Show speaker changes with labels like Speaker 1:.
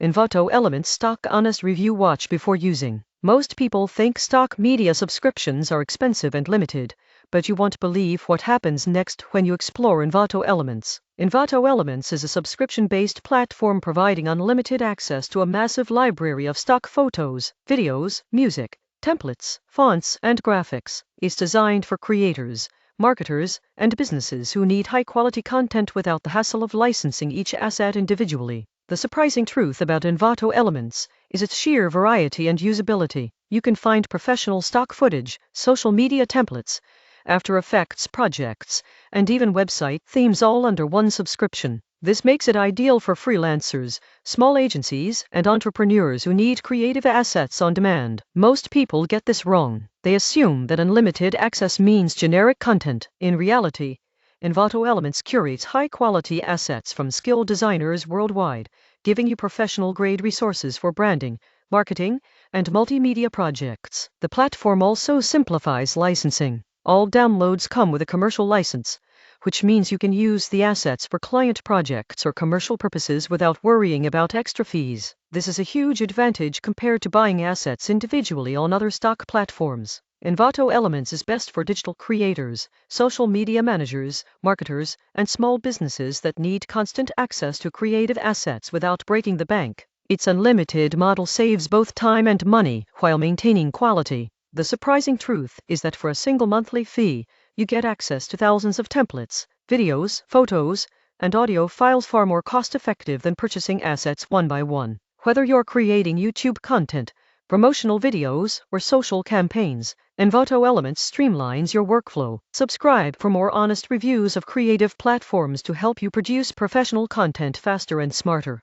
Speaker 1: Envato Elements Stock Honest Review. Watch before using. Most people think stock media subscriptions are expensive and limited, but you won't believe what happens next when you explore Envato Elements. Envato Elements is a subscription-based platform providing unlimited access to a massive library of stock photos, videos, music, templates, fonts, and graphics. It's designed for creators, marketers, and businesses who need high-quality content without the hassle of licensing each asset individually. The surprising truth about Envato Elements is its sheer variety and usability. You can find professional stock footage, social media templates, After Effects projects, and even website themes all under one subscription. This makes it ideal for freelancers, small agencies, and entrepreneurs who need creative assets on demand. Most people get this wrong. They assume that unlimited access means generic content. In reality, Envato Elements curates high-quality assets from skilled designers worldwide, giving you professional-grade resources for branding, marketing, and multimedia projects. The platform also simplifies licensing. All downloads come with a commercial license, which means you can use the assets for client projects or commercial purposes without worrying about extra fees. This is a huge advantage compared to buying assets individually on other stock platforms. Envato Elements is best for digital creators, social media managers, marketers, and small businesses that need constant access to creative assets without breaking the bank. Its unlimited model saves both time and money while maintaining quality. The surprising truth is that for a single monthly fee, you get access to thousands of templates, videos, photos, and audio files far more cost-effective than purchasing assets one by one. Whether you're creating YouTube content, promotional videos, or social campaigns, Envato Elements streamlines your workflow. Subscribe for more honest reviews of creative platforms to help you produce professional content faster and smarter.